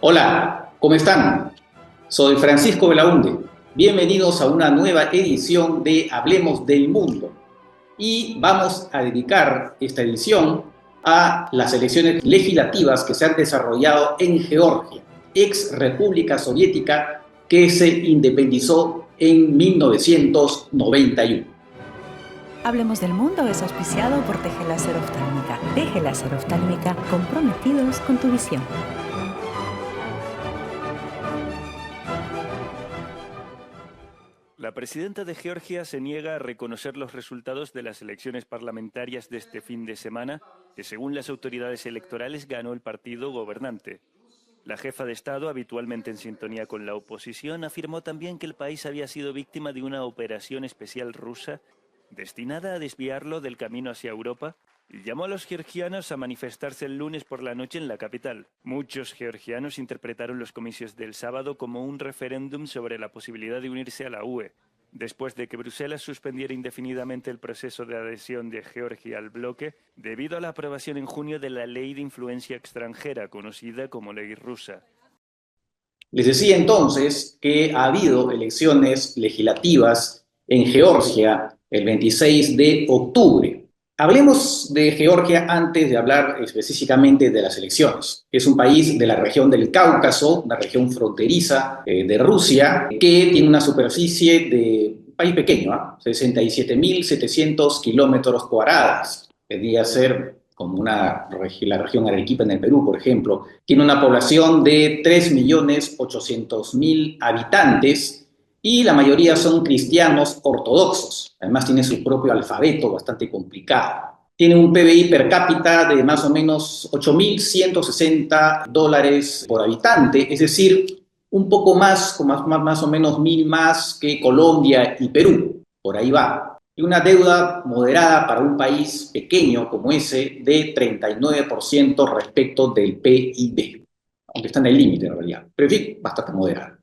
Hola, ¿cómo están? Soy Francisco Belaunde. Bienvenidos a una nueva edición de Hablemos del Mundo. Y vamos a dedicar esta edición a las elecciones legislativas que se han desarrollado en Georgia, ex República Soviética que se independizó en 1991. Hablemos del Mundo es auspiciado por Teje Láser Oftálmica. Teje Láser Oftálmica, comprometidos con tu visión. La presidenta de Georgia se niega a reconocer los resultados de las elecciones parlamentarias de este fin de semana, que según las autoridades electorales ganó el partido gobernante. La jefa de Estado, habitualmente en sintonía con la oposición, afirmó también que el país había sido víctima de una operación especial rusa destinada a desviarlo del camino hacia Europa, y llamó a los georgianos a manifestarse el lunes por la noche en la capital. Muchos georgianos interpretaron los comicios del sábado como un referéndum sobre la posibilidad de unirse a la UE, después de que Bruselas suspendiera indefinidamente el proceso de adhesión de Georgia al bloque debido a la aprobación en junio de la Ley de Influencia Extranjera, conocida como Ley Rusa. Les decía entonces que ha habido elecciones legislativas en Georgia el 26 de octubre. Hablemos de Georgia antes de hablar específicamente de las elecciones. Es un país de la región del Cáucaso, una región fronteriza de Rusia, que tiene una superficie de un país pequeño, 67.700 kilómetros cuadrados. Podría ser como la región Arequipa en el Perú, por ejemplo. Tiene una población de 3.800.000 habitantes, y la mayoría son cristianos ortodoxos. Además tiene su propio alfabeto bastante complicado. Tiene un PBI per cápita de más o menos $8.160 por habitante, es decir, un poco más o menos 1.000 más que Colombia y Perú. Por ahí va. Y una deuda moderada para un país pequeño como ese de 39% respecto del PIB. Aunque está en el límite en realidad. Pero en fin, bastante moderada.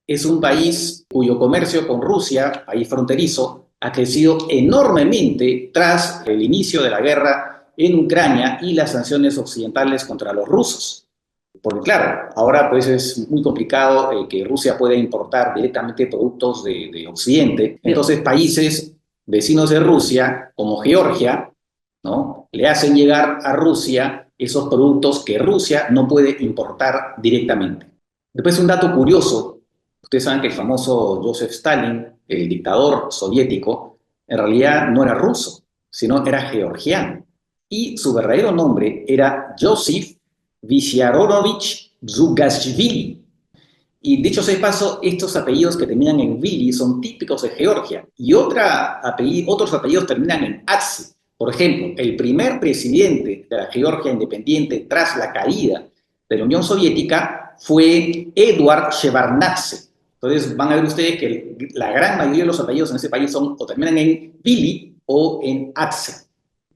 Es un país cuyo comercio con Rusia, país fronterizo, ha crecido enormemente tras el inicio de la guerra en Ucrania y las sanciones occidentales contra los rusos. Porque claro, ahora pues es muy complicado que Rusia pueda importar directamente productos de Occidente. Entonces países vecinos de Rusia, como Georgia, ¿no?, le hacen llegar a Rusia esos productos que Rusia no puede importar directamente. Después un dato curioso. Ustedes saben que el famoso Joseph Stalin, el dictador soviético, en realidad no era ruso, sino era georgiano. Y su verdadero nombre era Josif Vissarionovich Djugashvili. Y dicho sea de paso, estos apellidos que terminan en Vili son típicos de Georgia. Y otros apellidos terminan en Atsi. Por ejemplo, el primer presidente de la Georgia independiente tras la caída de la Unión Soviética fue Eduard Shevardnadze. Entonces van a ver ustedes que la gran mayoría de los apellidos en ese país o terminan en Vili o en Atse.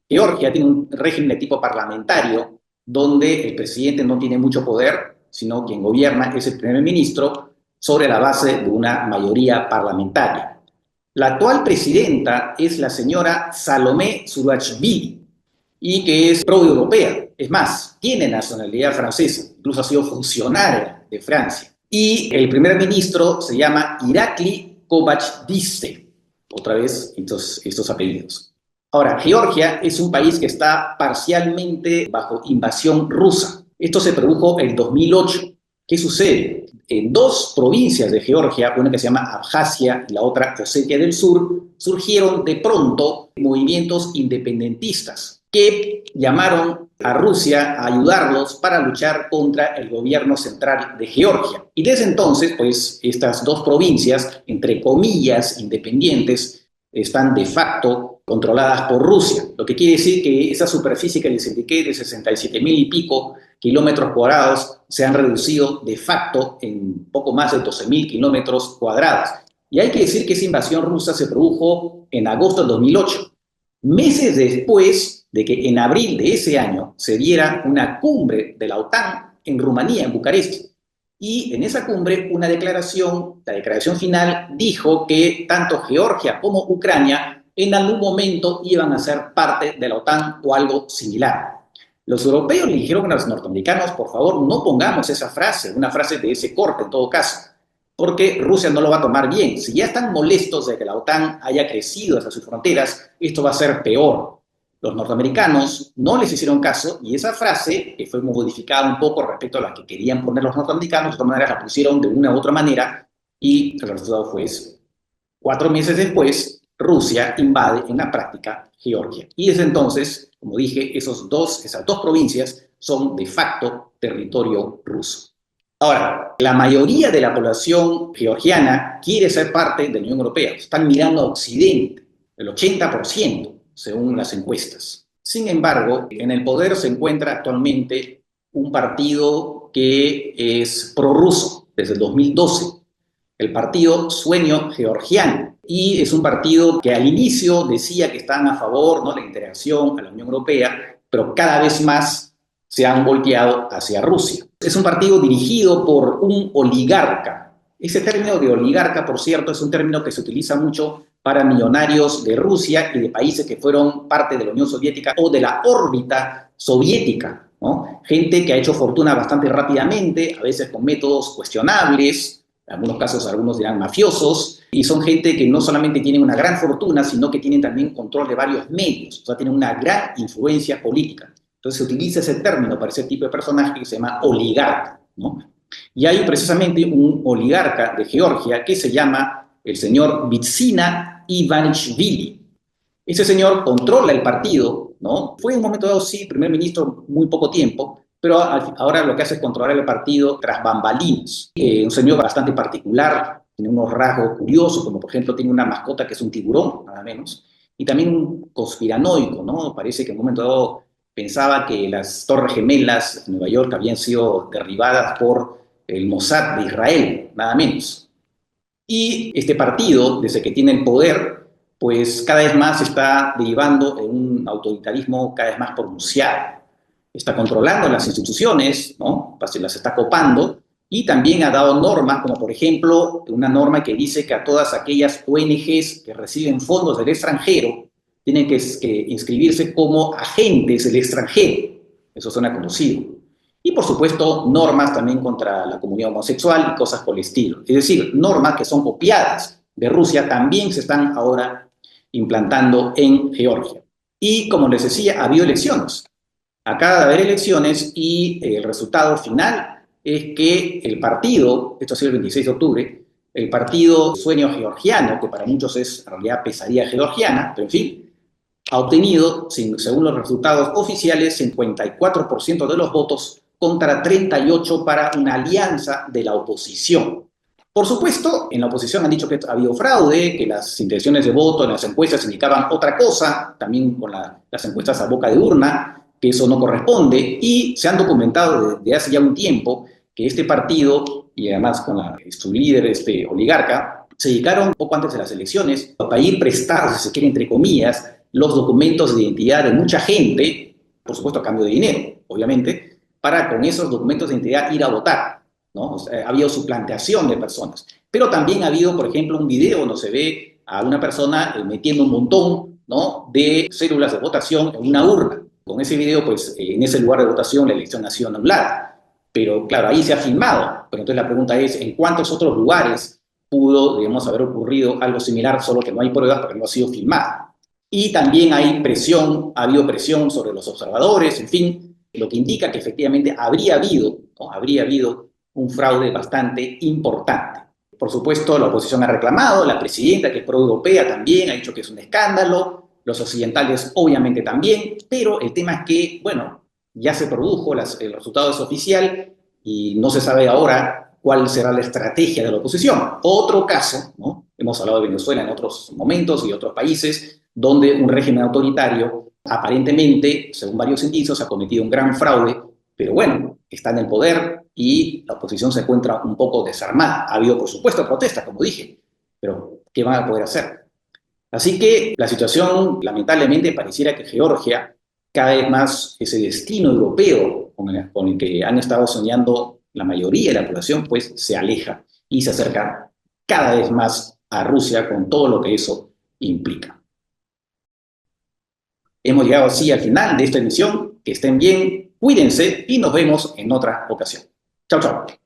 Georgia tiene un régimen de tipo parlamentario donde el presidente no tiene mucho poder, sino quien gobierna es el primer ministro sobre la base de una mayoría parlamentaria. La actual presidenta es la señora Salomé Zurabishvili y que es pro-europea. Es más, tiene nacionalidad francesa, incluso ha sido funcionaria de Francia. Y el primer ministro se llama Irakli Kovachdiste. Otra vez estos apellidos. Ahora, Georgia es un país que está parcialmente bajo invasión rusa. Esto se produjo en 2008. ¿Qué sucede? En dos provincias de Georgia, una que se llama Abjasia y la otra Osetia del Sur, surgieron de pronto movimientos independentistas que llamaron a Rusia a ayudarlos para luchar contra el gobierno central de Georgia. Y desde entonces, pues, estas dos provincias, entre comillas, independientes, están de facto controladas por Rusia, lo que quiere decir que esa superficie que les indiqué de 67.000 y pico kilómetros cuadrados se han reducido de facto en poco más de 12.000 kilómetros cuadrados. Y hay que decir que esa invasión rusa se produjo en agosto del 2008, meses después de que en abril de ese año se diera una cumbre de la OTAN en Rumanía, en Bucarest. Y en esa cumbre la declaración final dijo que tanto Georgia como Ucrania en algún momento iban a ser parte de la OTAN o algo similar. Los europeos le dijeron a los norteamericanos, por favor, no pongamos esa frase, una frase de ese corte en todo caso, porque Rusia no lo va a tomar bien. Si ya están molestos de que la OTAN haya crecido hasta sus fronteras, esto va a ser peor. Los norteamericanos no les hicieron caso y esa frase, que fue modificada un poco respecto a la que querían poner los norteamericanos, de todas maneras la pusieron de una u otra manera y el resultado fue ese. 4 meses después, Rusia invade en la práctica Georgia. Y desde entonces, como dije, esas dos provincias son de facto territorio ruso. Ahora, la mayoría de la población georgiana quiere ser parte de la Unión Europea. Están mirando a Occidente, el 80%, según las encuestas. Sin embargo, en el poder se encuentra actualmente un partido que es prorruso desde el 2012, el partido Sueño Georgiano. Y es un partido que al inicio decía que estaban a favor, ¿no?, de la integración a la Unión Europea, pero cada vez más se han volteado hacia Rusia. Es un partido dirigido por un oligarca. Ese término de oligarca, por cierto, es un término que se utiliza mucho para millonarios de Rusia y de países que fueron parte de la Unión Soviética o de la órbita soviética, ¿no? Gente que ha hecho fortuna bastante rápidamente, a veces con métodos cuestionables, en algunos casos algunos dirán mafiosos, y son gente que no solamente tienen una gran fortuna, sino que tienen también control de varios medios, o sea, tienen una gran influencia política. Entonces se utiliza ese término para ese tipo de personaje que se llama oligarca, ¿no? Y hay precisamente un oligarca de Georgia que se llama el señor Bidzina Ivanishvili. Ese señor controla el partido, ¿no? Fue en un momento dado, sí, primer ministro muy poco tiempo, pero ahora lo que hace es controlar el partido tras bambalinas. Un señor bastante particular, tiene unos rasgos curiosos, como por ejemplo tiene una mascota que es un tiburón, nada menos, y también un conspiranoico, ¿no? Parece que en un momento dado pensaba que las Torres Gemelas en Nueva York habían sido derribadas por el Mossad de Israel, nada menos. Y este partido, desde que tiene el poder, pues cada vez más se está derivando en un autoritarismo cada vez más pronunciado. Está controlando las instituciones, ¿no? Las está copando, y también ha dado normas, como por ejemplo una norma que dice que a todas aquellas ONGs que reciben fondos del extranjero tienen que inscribirse como agentes del extranjero. Eso suena conocido. Y por supuesto normas también contra la comunidad homosexual y cosas por el estilo. Es decir, normas que son copiadas de Rusia también se están ahora implantando en Georgia. Y como les decía, ha habido elecciones. Acaba de haber elecciones y el resultado final es que el partido, esto ha sido el 26 de octubre, el partido Sueño Georgiano, que para muchos es en realidad Pesadilla Georgiana, pero en fin, ha obtenido, según los resultados oficiales, 54% de los votos contra 38% para una alianza de la oposición. Por supuesto, en la oposición han dicho que ha habido fraude, que las intenciones de voto en las encuestas indicaban otra cosa, también con las encuestas a boca de urna, que eso no corresponde, y se han documentado desde hace ya un tiempo que este partido, y además con su líder, este oligarca, se dedicaron poco antes de las elecciones a pedir prestados, si se quiere, entre comillas, los documentos de identidad de mucha gente, por supuesto a cambio de dinero, obviamente, para con esos documentos de identidad ir a votar, ¿no? O sea, ha habido suplantación de personas. Pero también ha habido, por ejemplo, un video donde se ve a una persona metiendo un montón, ¿no?, de células de votación en una urna. Con ese video, pues, en ese lugar de votación la elección ha sido anulada. Pero, claro, ahí se ha filmado. Pero entonces la pregunta es, ¿en cuántos otros lugares pudo, digamos, haber ocurrido algo similar, solo que no hay pruebas porque no ha sido filmado? Y también hay presión, ha habido presión sobre los observadores, en fin, lo que indica que efectivamente habría habido, ¿no?, habría habido un fraude bastante importante. Por supuesto, la oposición ha reclamado, la presidenta, que es pro-europea, también ha dicho que es un escándalo, los occidentales obviamente también, pero el tema es que, bueno, ya se produjo, el resultado es oficial y no se sabe ahora cuál será la estrategia de la oposición. Otro caso, ¿no?, hemos hablado de Venezuela en otros momentos y otros países donde un régimen autoritario aparentemente, según varios indicios, ha cometido un gran fraude, pero bueno, está en el poder y la oposición se encuentra un poco desarmada. Ha habido, por supuesto, protestas, como dije, pero ¿qué van a poder hacer? Así que la situación, lamentablemente, pareciera que Georgia, cada vez más ese destino europeo con el que han estado soñando la mayoría de la población, pues se aleja y se acerca cada vez más a Rusia con todo lo que eso implica. Hemos llegado así al final de esta emisión. que estén bien, cuídense y nos vemos en otra ocasión. Chao, chao.